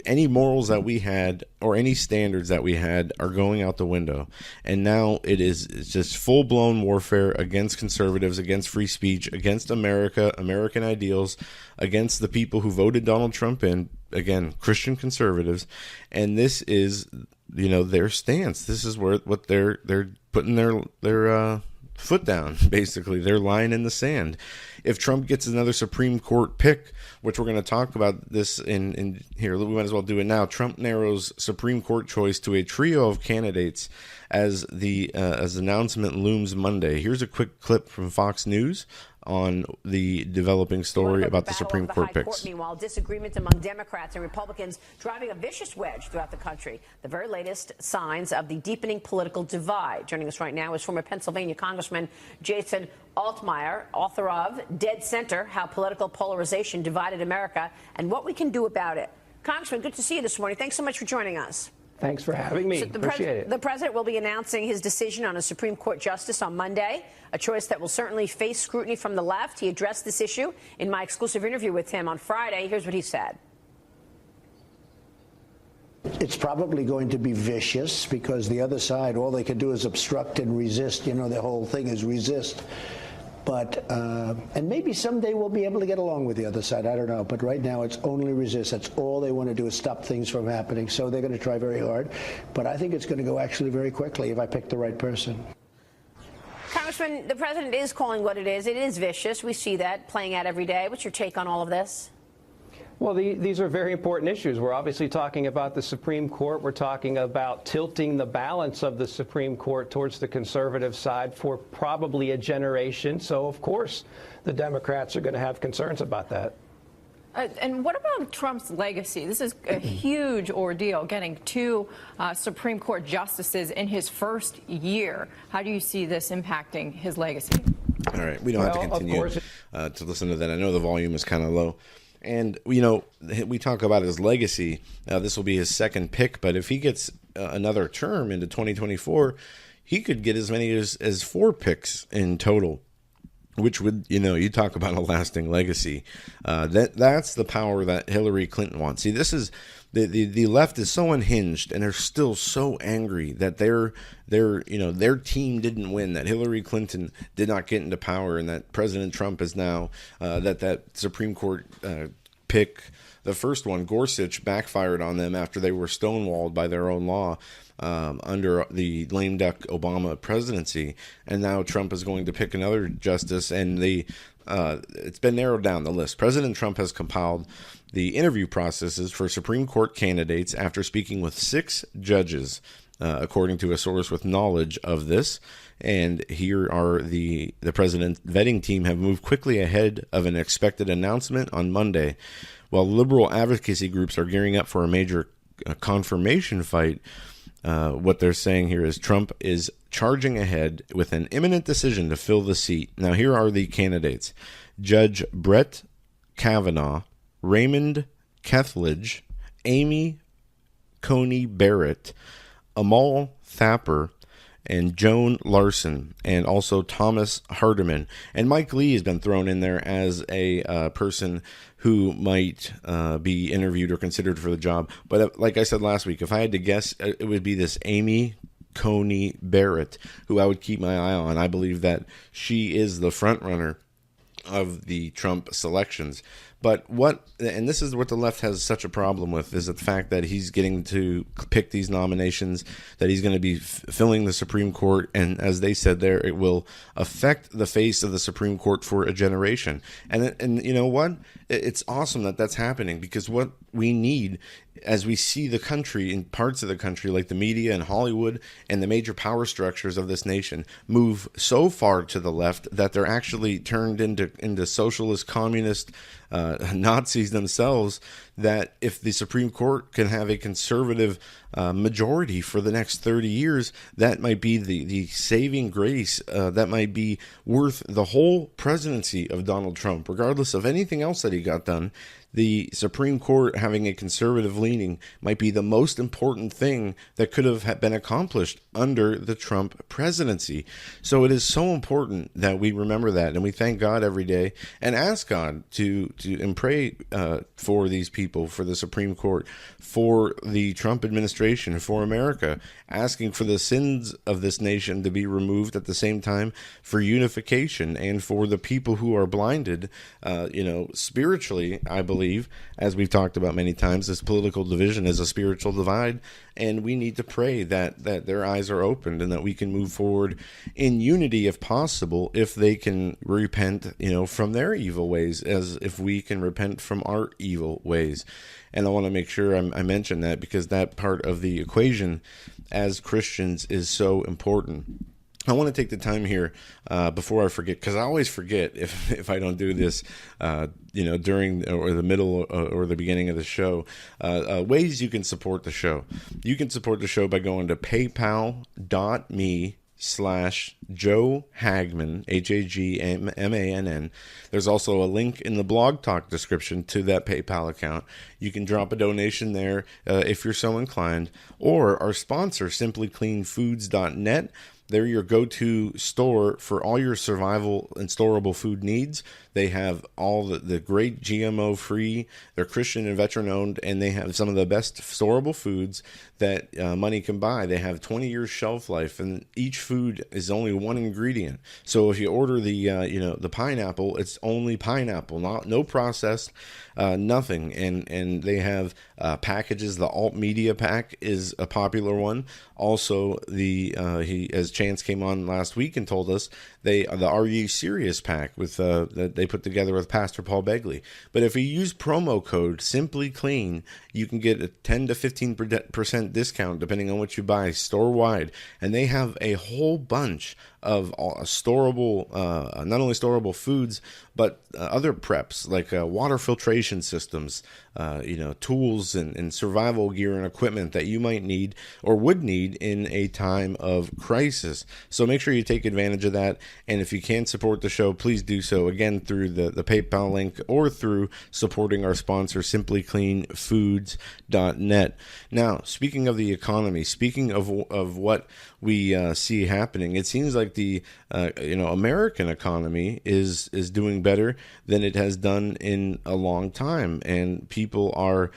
Any morals that we had or any standards that we had are going out the window. And now it's just full-blown warfare against conservatives, against free speech, against America, American ideals, against the people who voted Donald Trump in, again, Christian conservatives. And this is, their stance. This is what they're putting their foot down, basically. They're lying in the sand. If Trump gets another Supreme Court pick, which we're going to talk about this in here, we might as well do it now. Trump narrows Supreme Court choice to a trio of candidates as the announcement looms Monday. Here's a quick clip from Fox News on the developing story about the Supreme Court picks. Meanwhile, disagreement among Democrats and Republicans driving a vicious wedge throughout the country. The very latest signs of the deepening political divide. Joining us right now is former Pennsylvania Congressman Jason Altmaier, author of Dead Center: How Political Polarization Divided America and What We Can Do About It. Congressman, good to see you this morning. Thanks so much for joining us. Thanks for having me. Appreciate it. The president will be announcing his decision on a Supreme Court justice on Monday, a choice that will certainly face scrutiny from the left. He addressed this issue in my exclusive interview with him on Friday. Here's what he said. It's probably going to be vicious because the other side, all they can do is obstruct and resist. The whole thing is resist. But, and maybe someday we'll be able to get along with the other side. I don't know. But right now it's only resist. That's all they want to do is stop things from happening. So they're going to try very hard. But I think it's going to go actually very quickly if I pick the right person. Congressman, the president is calling what it is. It is vicious. We see that playing out every day. What's your take on all of this? Well, these are very important issues. We're obviously talking about the Supreme Court. We're talking about tilting the balance of the Supreme Court towards the conservative side for probably a generation. So, of course, the Democrats are going to have concerns about that. And what about Trump's legacy? This is a huge ordeal, getting two Supreme Court justices in his first year. How do you see this impacting his legacy? All right. We don't have to continue to listen to that. I know the volume is kind of low. And, we talk about his legacy. This will be his second pick, but if he gets another term into 2024, he could get as many as 4 picks in total, which would, you talk about a lasting legacy. That's the power that Hillary Clinton wants. See, this is the left is so unhinged, and they're still so angry that their team didn't win, that Hillary Clinton did not get into power, and that President Trump is now that Supreme Court pick, the first one, Gorsuch, backfired on them after they were stonewalled by their own law under the lame duck Obama presidency, and now Trump is going to pick another justice, and it's been narrowed down, the list. President Trump has compiled the interview processes for Supreme Court candidates after speaking with 6 judges, according to a source with knowledge of this. And here are the president's vetting team have moved quickly ahead of an expected announcement on Monday. While liberal advocacy groups are gearing up for a major confirmation fight, what they're saying here is Trump is charging ahead with an imminent decision to fill the seat. Now, here are the candidates: Judge Brett Kavanaugh, Raymond Kethledge, Amy Coney Barrett, Amal Thapper, and Joan Larson, and also Thomas Hardiman. And Mike Lee has been thrown in there as a person who might be interviewed or considered for the job. But like I said last week, if I had to guess, it would be this Amy Coney Barrett, who I would keep my eye on. I believe that she is the front runner of the Trump selections. But and this is what the left has such a problem with, is the fact that he's getting to pick these nominations, that he's going to be filling the Supreme Court, and as they said there, it will affect the face of the Supreme Court for a generation. And you know what? It's awesome that that's happening, because what we need, as we see the country, in parts of the country like the media and Hollywood and the major power structures of this nation, move so far to the left that they're actually turned into socialist, communist Nazis themselves, that if the Supreme Court can have a conservative majority for the next 30 years, that might be the saving grace. That might be worth the whole presidency of Donald Trump, regardless of anything else that he got done. The Supreme Court having a conservative leaning might be the most important thing that could have been accomplished under the Trump presidency. So it is so important that we remember that, and we thank God every day and ask God to and pray for these people, for the Supreme Court, for the Trump administration, for America, asking for the sins of this nation to be removed, at the same time for unification, and for the people who are blinded, spiritually. I believe, as we've talked about many times, this political division is a spiritual divide, and we need to pray that their eyes are opened and that we can move forward in unity if possible, if they can repent, from their evil ways, as if we can repent from our evil ways. And I want to make sure I mention that, because that part of the equation as Christians is so important. I want to take the time here before I forget, because I always forget if I don't do this, during or the middle or the beginning of the show. Ways you can support the show. You can support the show by going to paypal.me/Joe Hagmann, Hagmann. There's also a link in the blog talk description to that PayPal account. You can drop a donation there if you're so inclined, or our sponsor, simplycleanfoods.net. They're your go-to store for all your survival and storable food needs. They have all the great GMO-free, they're Christian and veteran-owned, and they have some of the best storable foods that money can buy. They have 20 years shelf life, and each food is only one ingredient. So if you order the pineapple, it's only pineapple, no processed, nothing. And they have packages. The Alt Media Pack is a popular one. Also, as Chance came on last week and told us, the Are You Serious Pack with that they put together with Pastor Paul Begley. But if you use promo code Simply Clean, you can get a 10 to 15% discount depending on what you buy store wide. And they have a whole bunch of storable, not only storable foods, but other preps like water filtration systems, tools and survival gear and equipment that you might need or would need in a time of crisis. So make sure you take advantage of that. And if you can support the show, please do so, again, through the PayPal link or through supporting our sponsor, simplycleanfoods.net. Now, speaking of the economy, speaking of what we see happening, it seems like the American economy is doing better than it has done in a long time, and people are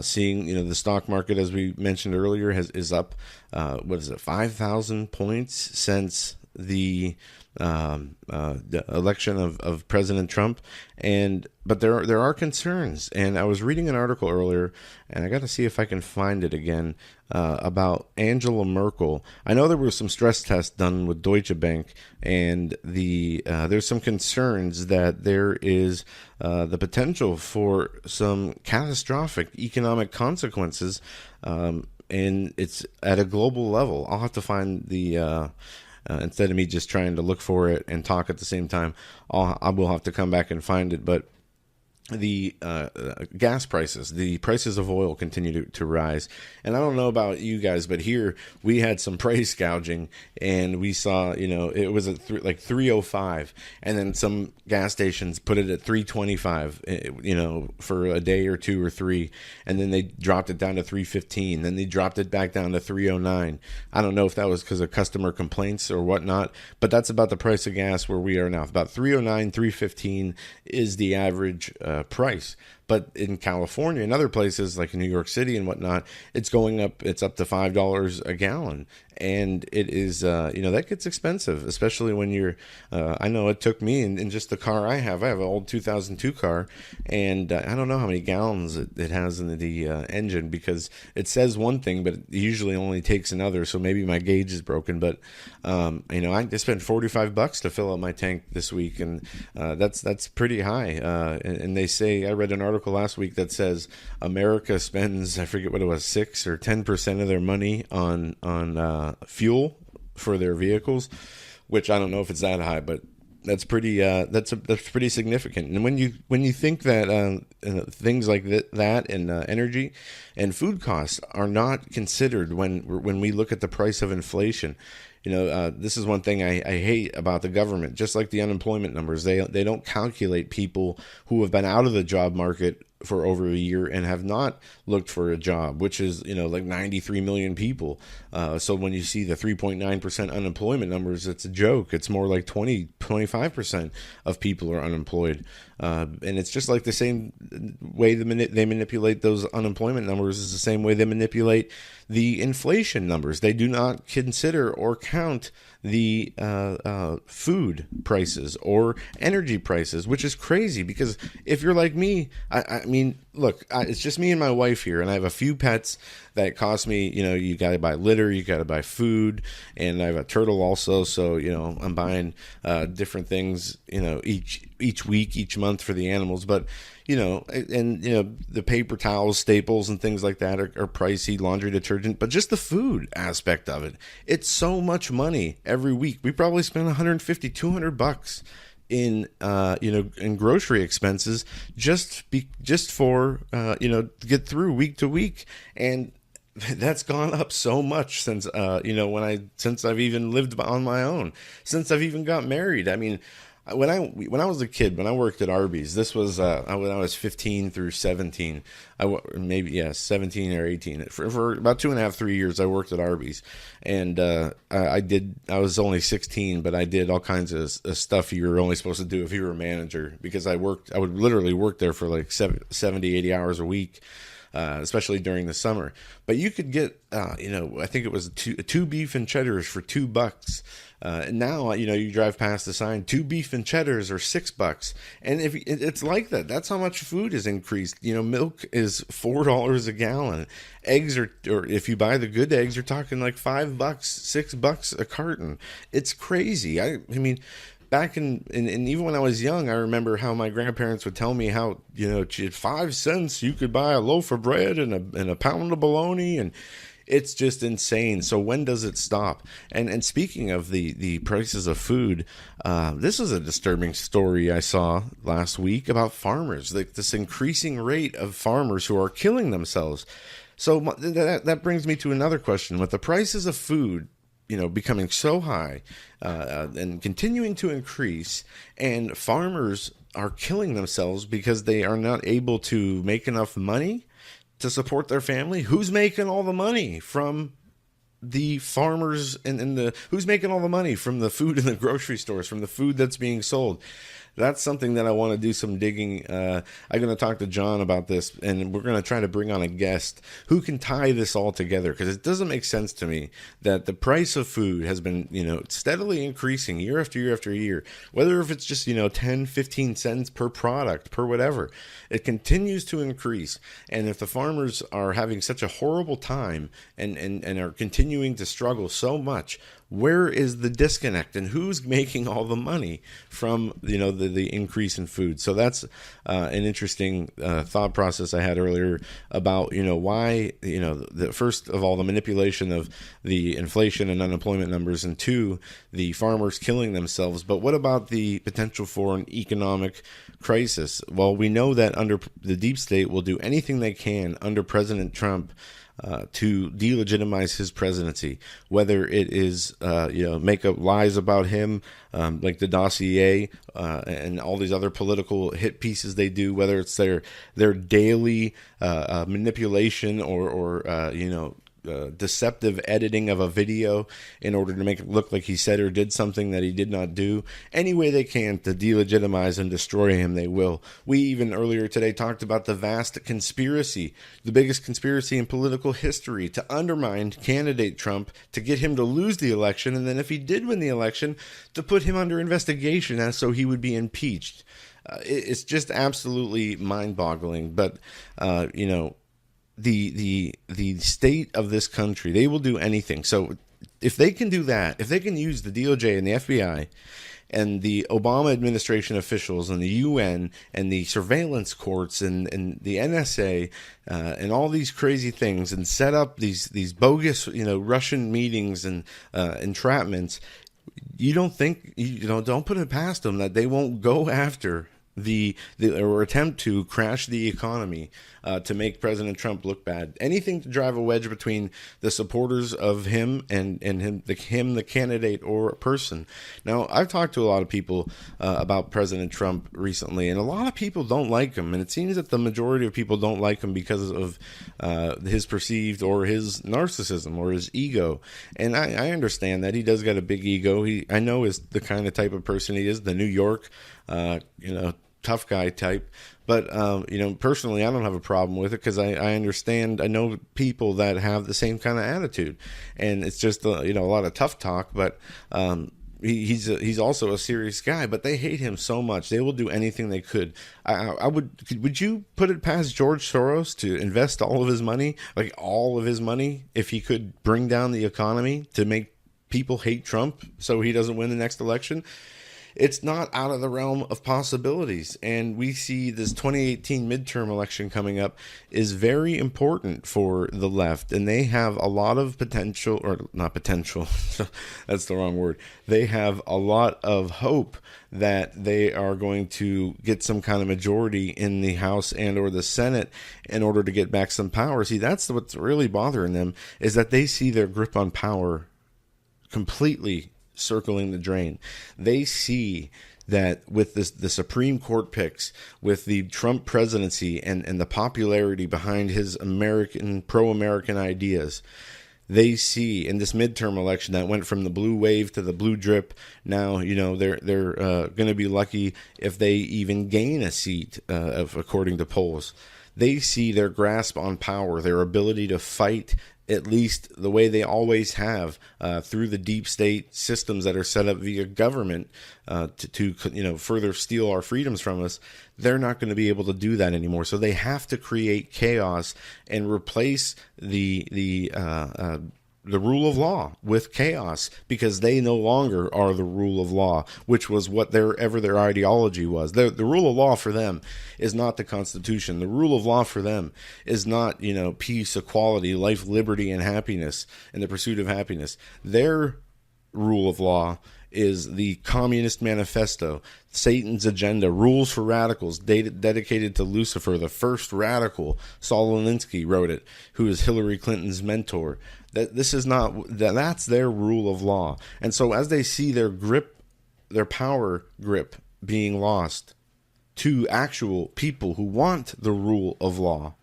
seeing the stock market, as we mentioned earlier, is up 5,000 points since the election of President Trump. But there are concerns, and I was reading an article earlier, and I got to see if I can find it again, about Angela Merkel. I know there were some stress tests done with Deutsche Bank, and there's some concerns that there is the potential for some catastrophic economic consequences, and it's at a global level. I'll have to find the instead of me just trying to look for it and talk at the same time, I will have to come back and find it. But the gas prices, the prices of oil continue to rise. And I don't know about you guys, but here we had some price gouging, and we saw, it was at like $3.05, and then some gas stations put it at $3.25, for a day or two or three, and then they dropped it down to $3.15, then they dropped it back down to $3.09. I don't know if that was because of customer complaints or whatnot, but that's about the price of gas where we are now. About $3.09, $3.15 is the average price. But in California and other places like New York City and whatnot, it's going up. It's up to $5 a gallon. And it is, that gets expensive, especially when you're, I know it took me in just the car I have an old 2002 car, and I don't know how many gallons it has in the engine, because it says one thing, but it usually only takes another. So maybe my gauge is broken, but, I spent $45 to fill up my tank this week, and that's pretty high. And they say, I read an article last week that says America spends, I forget what it was, 6 or 10% of their money on fuel for their vehicles, which I don't know if it's that high, but that's pretty that's pretty significant. And when you think that things like that and energy and food costs are not considered when we look at the price of inflation. This is one thing I hate about the government. Just like the unemployment numbers, they don't calculate people who have been out of the job market for over a year and have not looked for a job, which is, like 93 million people. So when you see the 3.9% unemployment numbers, it's a joke. It's more like 25% of people are unemployed. And it's just like the same way they manipulate those unemployment numbers is the same way they manipulate the inflation numbers. They do not consider or count the food prices or energy prices, which is crazy, because if you're like me, I mean, look, it's just me and my wife here, and I have a few pets that cost me, you got to buy litter, you got to buy food, and I have a turtle also, so, I'm buying different things, each week, each month for the animals, but the paper towels, staples, and things like that are pricey, laundry detergent, but just the food aspect of it, it's so much money every week. We probably spend $150, $200 in grocery expenses just for to get through week to week, and that's gone up so much since since I've even lived on my own, since I've even got married. I mean, when I was a kid, when I worked at Arby's, this was when I was 15 through 17. 17 or 18. For about 2.5, 3 years, I worked at Arby's, and I was only 16, but I did all kinds of stuff you were only supposed to do if you were a manager, because I would literally work there for like 70, 80 hours a week. Especially during the summer, but you could get, I think it was two beef and cheddars for $2. And now, you drive past the sign, 2 beef and cheddars are $6. And if it's like that, that's how much food has increased. Milk is $4 a gallon. Eggs or if you buy the good eggs, you're talking like $5, $6 a carton. It's crazy. I mean, back in even when I was young, I remember how my grandparents would tell me how, 5 cents you could buy a loaf of bread and a pound of bologna, and it's just insane. So when does it stop? And speaking of the prices of food, this is a disturbing story I saw last week about farmers, like this increasing rate of farmers who are killing themselves. So that brings me to another question. With the prices of food becoming so high and continuing to increase, and farmers are killing themselves because they are not able to make enough money to support their family. Who's making all the money from the farmers and who's making all the money from the food in the grocery stores, from the food that's being sold? That's something that I want to do some digging. I'm going to talk to John about this, and we're going to try to bring on a guest who can tie this all together, because it doesn't make sense to me that the price of food has been, steadily increasing year after year after year, whether if it's just, 10, 15 cents per product, per whatever. It continues to increase. And if the farmers are having such a horrible time and are continuing to struggle so much, Where is the disconnect, and who's making all the money from the increase in food? So that's an interesting thought process I had earlier about why first of all the manipulation of the inflation and unemployment numbers, and two, the farmers killing themselves. But what about the potential for an economic crisis? Well, we know that under the deep state will do anything they can under President Trump to delegitimize his presidency, whether it is make up lies about him, like the dossier and all these other political hit pieces they do, whether it's their daily manipulation or deceptive editing of a video in order to make it look like he said or did something that he did not do. Any way they can to delegitimize and destroy him, they will. We even earlier today talked about the vast conspiracy, the biggest conspiracy in political history, to undermine candidate Trump, to get him to lose the election, and then if he did win the election, to put him under investigation as so he would be impeached. It's just absolutely mind-boggling. But the state of this country, they will do anything. So if they can do that, if they can use the DOJ and the FBI and the Obama administration officials and the UN and the surveillance courts and the NSA and all these crazy things, and set up these bogus Russian meetings and entrapments, you don't think don't put it past them that they won't go after or attempt to crash the economy to make President Trump look bad. Anything to drive a wedge between the supporters of him and the candidate or person. Now, I've talked to a lot of people about President Trump recently, and a lot of people don't like him. And it seems that the majority of people don't like him because of his perceived or his narcissism or his ego. And I understand that he does got a big ego. I know is the kind of type of person he is, the New York, tough guy type. But, personally, I don't have a problem with it because I understand. I know people that have the same kind of attitude, and it's just, a lot of tough talk. But he's also a serious guy, but they hate him so much. They will do anything they could. Would you put it past George Soros to invest all of his money, if he could bring down the economy to make people hate Trump so he doesn't win the next election? It's not out of the realm of possibilities. And we see this 2018 midterm election coming up is very important for the left. And they have a lot of potential, or not potential, that's the wrong word. They have a lot of hope that they are going to get some kind of majority in the House and or the Senate in order to get back some power. See, that's what's really bothering them, is that they see their grip on power completely circling the drain. They see that with the Supreme Court picks, with the Trump presidency and the popularity behind his pro-American ideas, they see in this midterm election that went from the blue wave to the blue drip. Now, they're going to be lucky if they even gain a seat, according to polls. They see their grasp on power, their ability to fight, at least the way they always have, through the deep state systems that are set up via government to further steal our freedoms from us. They're not going to be able to do that anymore. So they have to create chaos and replace the rule of law with chaos, because they no longer are the rule of law, which was what their ideology was. The rule of law for them is not the Constitution. The rule of law for them is not, peace, equality, life, liberty, and happiness, and the pursuit of happiness. Their rule of law is the Communist Manifesto, Satan's agenda, rules for radicals, dedicated to Lucifer, the first radical. Saul Alinsky wrote it, who is Hillary Clinton's mentor. That's their rule of law. And so as they see their power grip being lost to actual people who want the rule of law,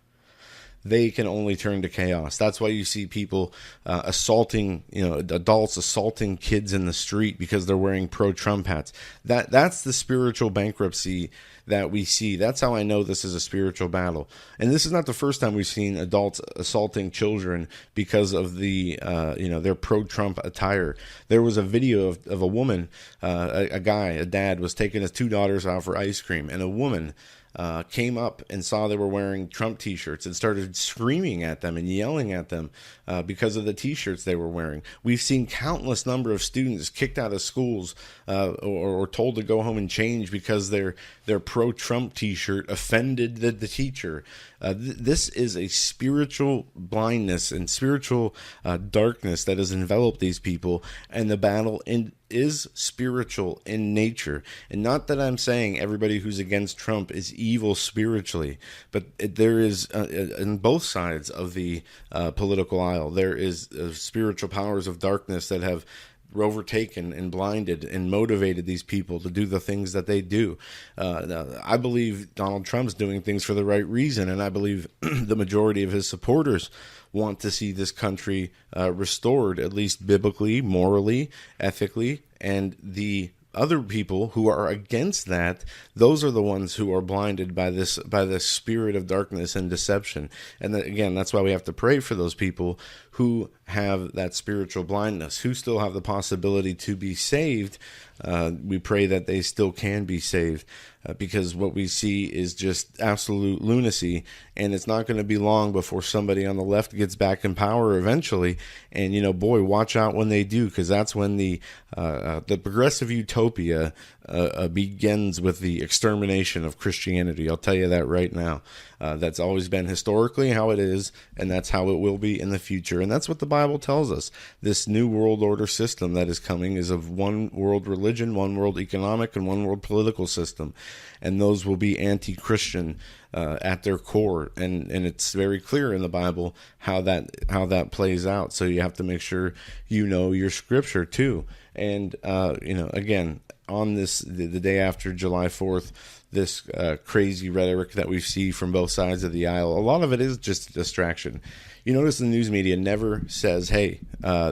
they can only turn to chaos. That's why you see people assaulting, adults assaulting kids in the street because they're wearing pro-Trump hats. That's the spiritual bankruptcy that we see. That's how I know this is a spiritual battle. And this is not the first time we've seen adults assaulting children because of their pro-Trump attire. There was a video of a woman, a dad was taking his two daughters out for ice cream, and a woman came up and saw they were wearing Trump t-shirts and started screaming at them and yelling at them because of the T-shirts they were wearing. We've seen countless number of students kicked out of schools or told to go home and change because their pro-Trump T-shirt offended the teacher. This is a spiritual blindness and spiritual darkness that has enveloped these people, and the battle is spiritual in nature. And not that I'm saying everybody who's against Trump is evil spiritually, but there is in both sides of the political aisle, there is spiritual powers of darkness that have overtaken and blinded and motivated these people to do the things that they do. I believe Donald Trump's doing things for the right reason, and I believe the majority of his supporters want to see this country restored, at least biblically, morally, ethically, and the other people who are against that, those are the ones who are blinded by this spirit of darkness and deception. And again, that's why we have to pray for those people who have that spiritual blindness, who still have the possibility to be saved. We pray that they still can be saved, because what we see is just absolute lunacy, and it's not going to be long before somebody on the left gets back in power eventually. And boy, watch out when they do, because that's when the progressive utopia begins with the extermination of Christianity. I'll tell you that right now. That's always been historically how it is, and that's how it will be in the future. And that's what the Bible tells us. This new world order system that is coming is of one world religion, one world economic, and one world political system. And those will be anti-Christian at their core. And it's very clear in the Bible how that plays out. So you have to make sure you know your scripture too. And, again, on the day after July 4th, this crazy rhetoric that we see from both sides of the aisle, a lot of it is just a distraction. You notice the news media never says, hey,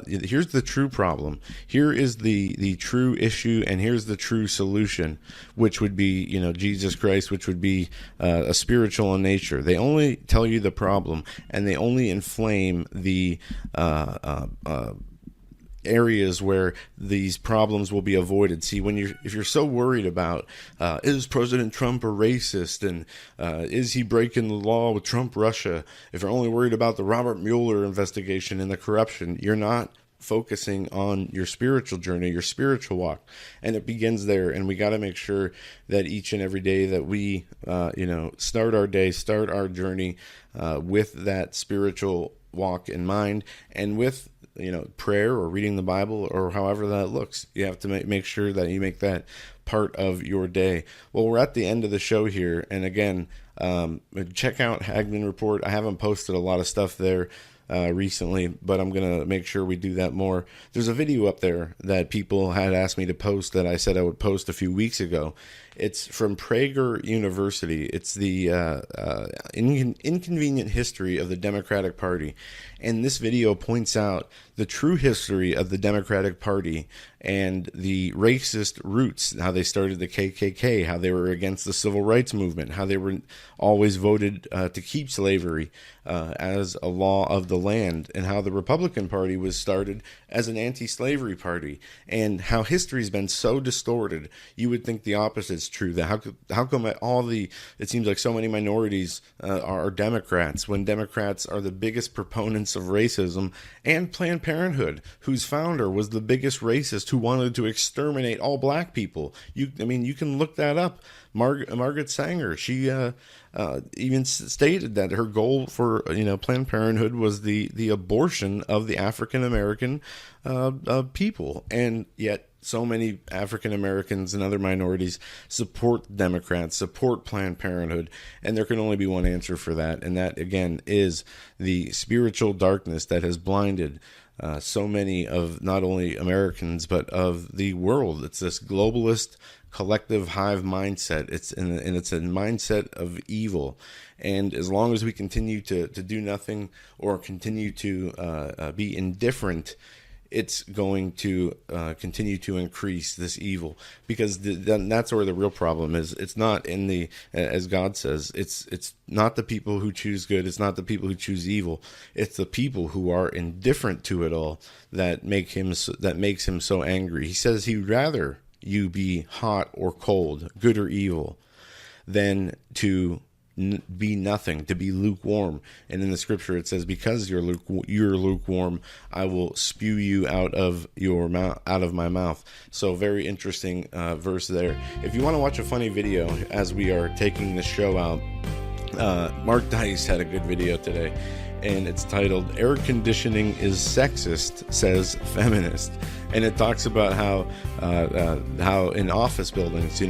here's the true problem. Here is the true issue, and here's the true solution, which would be, Jesus Christ, which would be a spiritual in nature. They only tell you the problem, and they only inflame the areas where these problems will be avoided. See, if you're so worried about is President Trump a racist, and is he breaking the law with Trump Russia, if you're only worried about the Robert Mueller investigation and the corruption, you're not focusing on your spiritual journey, your spiritual walk. And it begins there. And we got to make sure that each and every day that we start our day, start our journey with that spiritual walk in mind, and with prayer or reading the Bible, or however that looks. You have to make sure that you make that part of your day. Well, we're at the end of the show here. And again, check out Hagmann Report. I haven't posted a lot of stuff there recently, but I'm going to make sure we do that more. There's a video up there that people had asked me to post that I said I would post a few weeks ago. It's from Prager University. It's the inconvenient history of the Democratic Party. And this video points out the true history of the Democratic Party and the racist roots, how they started the KKK, how they were against the civil rights movement, how they were always voted to keep slavery as a law of the land, and how the Republican Party was started as an anti-slavery party, and how history's been so distorted. You would think the opposite is true. That how come it seems like so many minorities are Democrats, when Democrats are the biggest proponents of racism, and Planned Parenthood, whose founder was the biggest racist who wanted to exterminate all black people. You can look that up. Margaret Sanger, she even stated that her goal for Planned Parenthood was the abortion of the African American people, and yet so many African Americans and other minorities support Democrats, support Planned Parenthood, and there can only be one answer for that, and that again is the spiritual darkness that has blinded so many of not only Americans but of the world. It's this globalist collective hive mindset. It's a mindset of evil, and as long as we continue to do nothing or continue to be indifferent, it's going to continue to increase this evil, because that's where the real problem is. It's not in the, as God says, it's not the people who choose good. It's not the people who choose evil. It's the people who are indifferent to it all that makes him so angry. He says he'd rather you be hot or cold, good or evil, than to be nothing, to be lukewarm. And in the scripture it says, because you're lukewarm, I will spew you out of my mouth. So very interesting verse there. If you want to watch a funny video as we are taking the show out, Mark Dice had a good video today, and it's titled "Air Conditioning is Sexist, Says Feminist." And it talks about how in office buildings,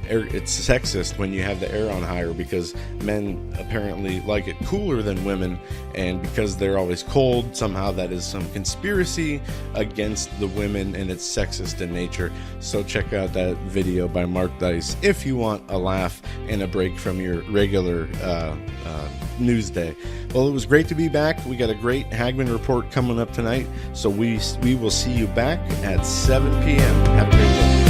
it's sexist when you have the air on higher, because men apparently like it cooler than women, and because they're always cold, somehow that is some conspiracy against the women, and it's sexist in nature. So check out that video by Mark Dice if you want a laugh and a break from your regular news day. Well, it was great to be back. We got a great Hagmann Report coming up tonight, so we will see you back at 7 p.m. Have a great day.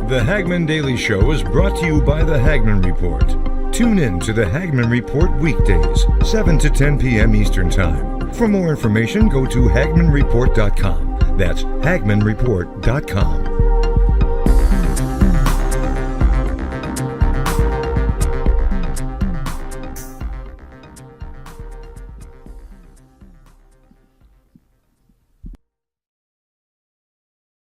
The Hagmann Daily Show is brought to you by the Hagmann Report. Tune in to the Hagmann Report weekdays, 7 to 10 p.m. Eastern Time. For more information, go to HagmannReport.com. That's HagmannReport.com.